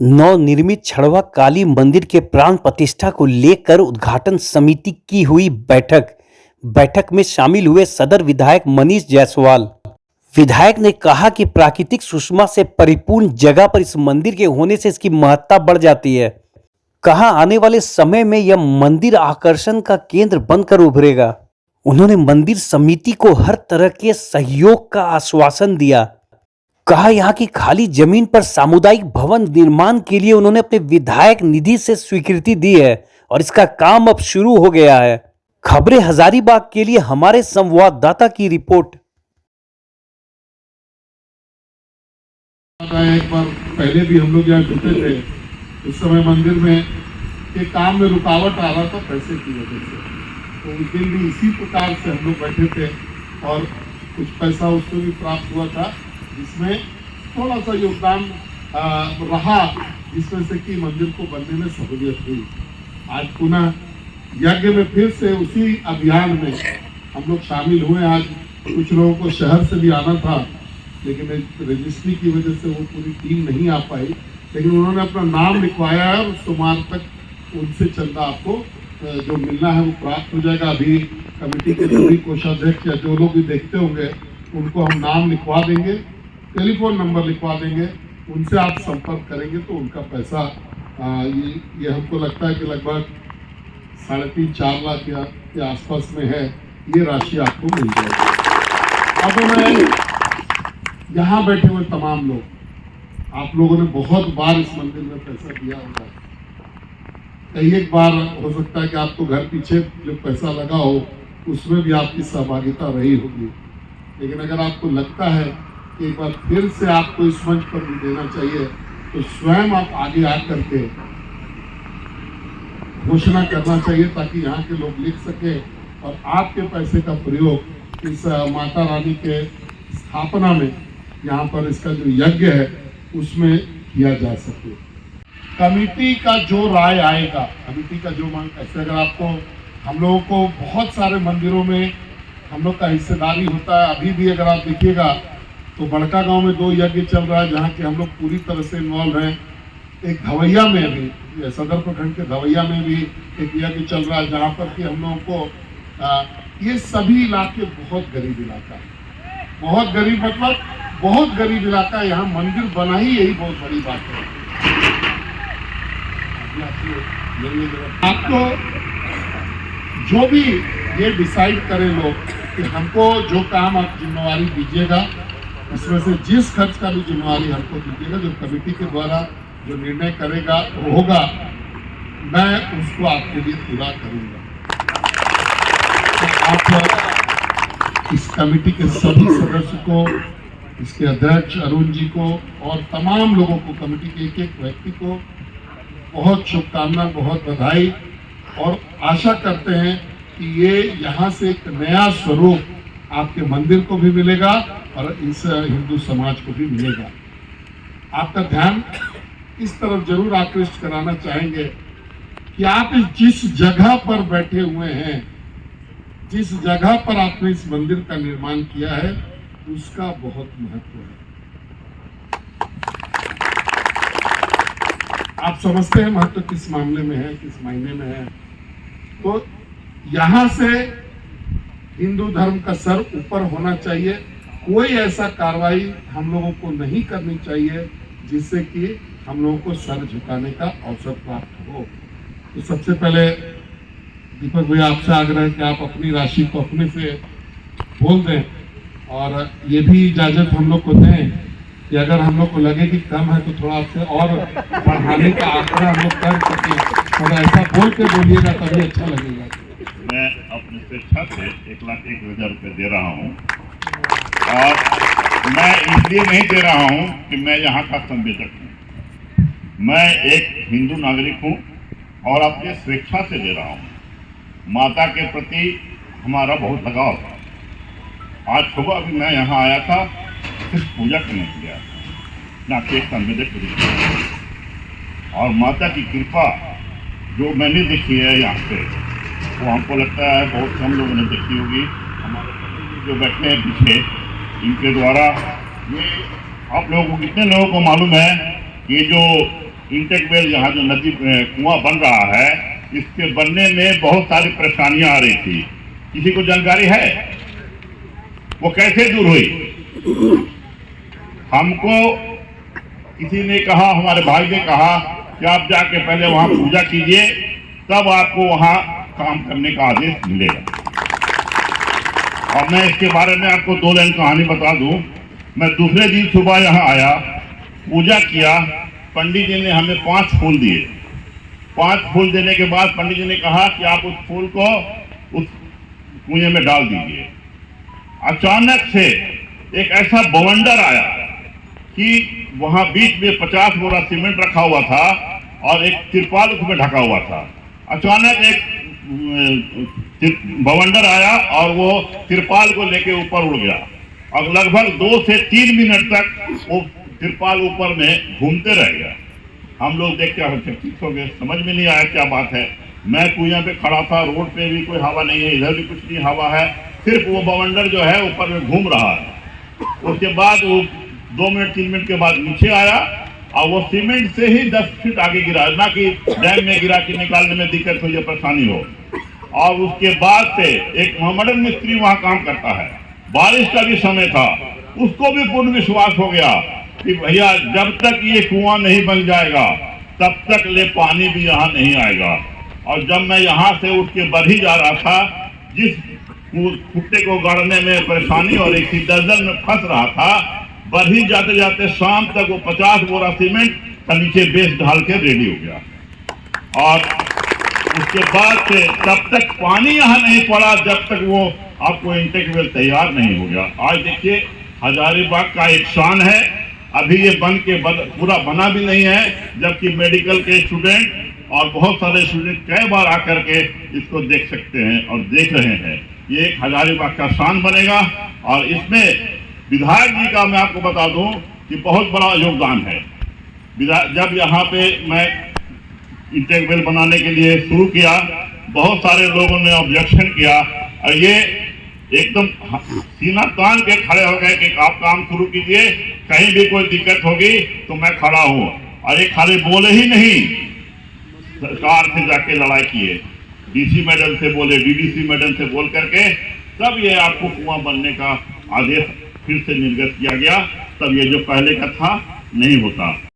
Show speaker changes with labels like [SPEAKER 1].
[SPEAKER 1] नवनिर्मित छड़वा काली मंदिर के प्राण प्रतिष्ठा को लेकर उद्घाटन समिति की हुई बैठक में शामिल हुए सदर विधायक मनीष जायसवाल। विधायक ने कहा कि प्राकृतिक सुषमा से परिपूर्ण जगह पर इस मंदिर के होने से इसकी महत्ता बढ़ जाती है। कहा आने वाले समय में यह मंदिर आकर्षण का केंद्र बनकर उभरेगा। उन्होंने मंदिर समिति को हर तरह के सहयोग का आश्वासन दिया। कहा यहाँ की खाली जमीन पर सामुदायिक भवन निर्माण के लिए उन्होंने अपने विधायक निधि से स्वीकृति दी है और इसका काम अब शुरू हो गया है। खबरें हजारीबाग के लिए हमारे संवाददाता की रिपोर्ट।
[SPEAKER 2] एक बार पहले भी हम लोग यहाँ जुटे थे, उस समय मंदिर में के काम में रुकावट आ रहा था पैसे की वजह से, तो उस दिन भी इसी प्रकार से हम लोग बैठे थे और कुछ पैसा उसको भी प्राप्त हुआ था, जिसमें थोड़ा सा योगदान रहा, जिसमें से कि मंदिर को बनने में सहूलियत हुई। आज पुनः यज्ञ में फिर से उसी अभियान में हम लोग शामिल हुए। आज कुछ लोगों को शहर से भी आना था, लेकिन रजिस्ट्री की वजह से वो पूरी टीम नहीं आ पाई, लेकिन उन्होंने अपना नाम लिखवाया है और सोमवार तक उनसे चंदा आपको जो मिलना है वो प्राप्त हो जाएगा। अभी कमेटी के जो भी कोषाध्यक्ष या जो लोग भी देखते होंगे उनको हम नाम लिखवा देंगे, टेलीफोन नंबर लिखवा देंगे, उनसे आप संपर्क करेंगे तो उनका पैसा ये हमको लगता है कि लगभग 3.5-4 लाख के आसपास में है, ये राशि आपको मिल जाएगी। अब मैं यहाँ बैठे हुए तमाम लोग, आप लोगों ने बहुत बार इस मंदिर में पैसा दिया होगा, कई एक बार हो सकता है कि आपको घर पीछे जो पैसा लगा हो उसमें भी आपकी सहभागिता रही होगी, लेकिन अगर आपको लगता है कि एक बार फिर से आपको इस मंच पर भी देना चाहिए तो स्वयं आप आगे आकर के घोषणा करना चाहिए, ताकि यहाँ के लोग लिख सके और आपके पैसे का प्रयोग इस माता रानी के स्थापना में, यहाँ पर इसका जो यज्ञ है उसमें किया जा सके। कमेटी का जो राय आएगा, कमेटी का जो मांग, ऐसे अगर आपको, हम लोगों को बहुत सारे मंदिरों में हम लोग का हिस्सेदारी होता है। अभी भी अगर आप देखिएगा तो बड़का गांव में 2 यज्ञ चल रहा है जहाँ के हम लोग पूरी तरह से इन्वॉल्व हैं। एक धवैया में भी, सदर प्रखंड के धवैया में भी एक यज्ञ चल रहा है जहाँ पर कि हम लोगों को ये सभी इलाके बहुत गरीब इलाका है, बहुत गरीब मतलब बहुत गरीब इलाका है। यहाँ मंदिर बना ही यही बहुत बड़ी बात है। आपको जो भी ये डिसाइड करें लोग कि हमको जो काम आप जिम्मेवारी दीजिएगा, इसमें से जिस खर्च का भी जिम्मेवारी हमको दीजिएगा, जो कमेटी के द्वारा जो निर्णय करेगा वो होगा, मैं उसको आपके लिए पूरा करूंगा। तो आप इस कमेटी के सभी सदस्य को, इसके अध्यक्ष अरुण जी को और तमाम लोगों को, कमेटी के एक एक व्यक्ति को बहुत शुभकामना, बहुत बधाई, और आशा करते हैं कि ये यहाँ से एक नया स्वरूप आपके मंदिर को भी मिलेगा और इस हिंदू समाज को भी मिलेगा। आपका ध्यान इस तरफ जरूर आकृष्ट कराना चाहेंगे कि आप जिस जगह पर बैठे हुए हैं, जिस जगह पर आपने इस मंदिर का निर्माण किया है, उसका बहुत महत्व है। आप समझते हैं महत्व किस मामले में है, किस महीने में है। तो यहां से हिंदू धर्म का सर ऊपर होना चाहिए। कोई ऐसा कार्रवाई हम लोगों को नहीं करनी चाहिए जिससे कि हम लोगों को सर झुकाने का अवसर प्राप्त हो। तो सबसे पहले दीपक भैया आपसे आग्रह है कि आप अपनी राशि को अपने से बोल दें, और ये भी इजाजत हम लोग को दें कि अगर हम लोग को लगे कि कम है तो थोड़ा आपसे और बढ़ाने का आग्रह हम लोग कर सकें। थोड़ा ऐसा बोल के बोलिएगा तभी अच्छा लगेगा।
[SPEAKER 3] मैं अपनी स्वेच्छा से 1,01,000 रुपये दे रहा हूँ, और मैं इसलिए नहीं दे रहा हूँ कि मैं यहाँ का संवेदक हूँ। मैं एक हिंदू नागरिक हूँ और अपनी स्वेच्छा से दे रहा हूँ। माता के प्रति हमारा बहुत लगाव था। आज सुबह भी मैं यहाँ आया था सिर्फ पूजा करने के लिए, ना कि एक संवेदक के, और माता की कृपा जो मैंने देखी है यहाँ पे, वो हमको लगता है बहुत कम लोगों ने देखी होगी। हमारे जो बैठे हैं पीछे, इनके द्वारा ये आप लोगों को, कितने लोगों को मालूम है ये जो इंटेक वेल यहाँ जो नदी कुआं बन रहा है, इसके बनने में बहुत सारी परेशानियां आ रही थी। किसी को जानकारी है वो कैसे दूर हुई? हमको किसी ने कहा, हमारे भाई ने कहा कि आप जाके पहले वहां पूजा कीजिए, तब आपको वहां काम करने का आदेश मिलेगा। और मैं इसके बारे में आपको 2 लाइन कहानी बता दूं। मैं दूसरे दिन सुबह यहाँ आया, पूजा किया, पंडित जी ने हमें 5 फूल दिए। 5 फूल देने के बाद पंडित जी ने कहा कि आप उस फूल को उस कुएं में डाल दीजिए। अचानक से एक ऐसा बवंडर आया कि वहां बीच में 50 बोरा सीमेंट रखा हुआ था और एक तिरपाल उसमें ढका हुआ था। अचानक एक बवंडर आया और वो तिरपाल को लेके ऊपर उड़ गया और लगभग 2 से 3 मिनट तक वो तिरपाल ऊपर में घूमते रह गया। हम लोग देख के चकित हो गए, समझ में नहीं आया क्या बात है। मैं कुएं पे खड़ा था, रोड पे भी कोई हवा नहीं है, इधर भी कुछ नहीं हवा है, सिर्फ वो बवंडर जो है ऊपर में घूम रहा है। उसके बाद वो 2 मिनट 3 मिनट के बाद नीचे आया और वो सीमेंट से ही 10 फीट आगे गिरा, ना कि डैम में गिरा कि निकालने में दिक्कत हो या परेशानी हो। और उसके बाद से एक मोहम्मदन मिस्त्री वहां काम करता है, बारिश का भी समय था, उसको भी पूर्ण विश्वास हो गया कि भैया जब तक ये कुआं नहीं बन जाएगा तब तक ले पानी भी यहाँ नहीं आएगा। और जब मैं यहाँ से उठ के बरही जा रहा था, जिस कुत्ते को गाड़ने में परेशानी और एक दलदल में फंस रहा था, बरही जाते जाते शाम तक वो 50 बोरा सीमेंट का नीचे बेस ढाल के रेडी हो गया। और उसके बाद से तब तक पानी यहाँ नहीं पड़ा जब तक वो आपको इंटेक वेल तैयार नहीं हो गया। आज देखिए हजारीबाग का एक शान है, अभी ये बन के पूरा बना भी नहीं है, जबकि मेडिकल के स्टूडेंट और बहुत सारे स्टूडेंट कई बार आकर के इसको देख सकते हैं और देख रहे हैं। ये एक हजारीबाग का शान बनेगा और इसमें विधायक जी का मैं आपको बता दूं कि बहुत बड़ा योगदान है। जब यहाँ पे मैं इंटेक वेल बनाने के लिए शुरू किया, बहुत सारे लोगों ने ऑब्जेक्शन किया और ये एकदम सीना तान के खड़े हो गए कि आप काम शुरू कीजिए, कहीं भी कोई दिक्कत होगी तो मैं खड़ा हूँ। और ये खाली बोले ही नहीं, सरकार से जाके लड़ाई किए, डीसी मैडम से बोले, डीडीसी मैडम से बोल करके तब ये आपको कुआं बनने का आदेश फिर से निर्गत किया गया। तब ये जो पहले का था नहीं होता।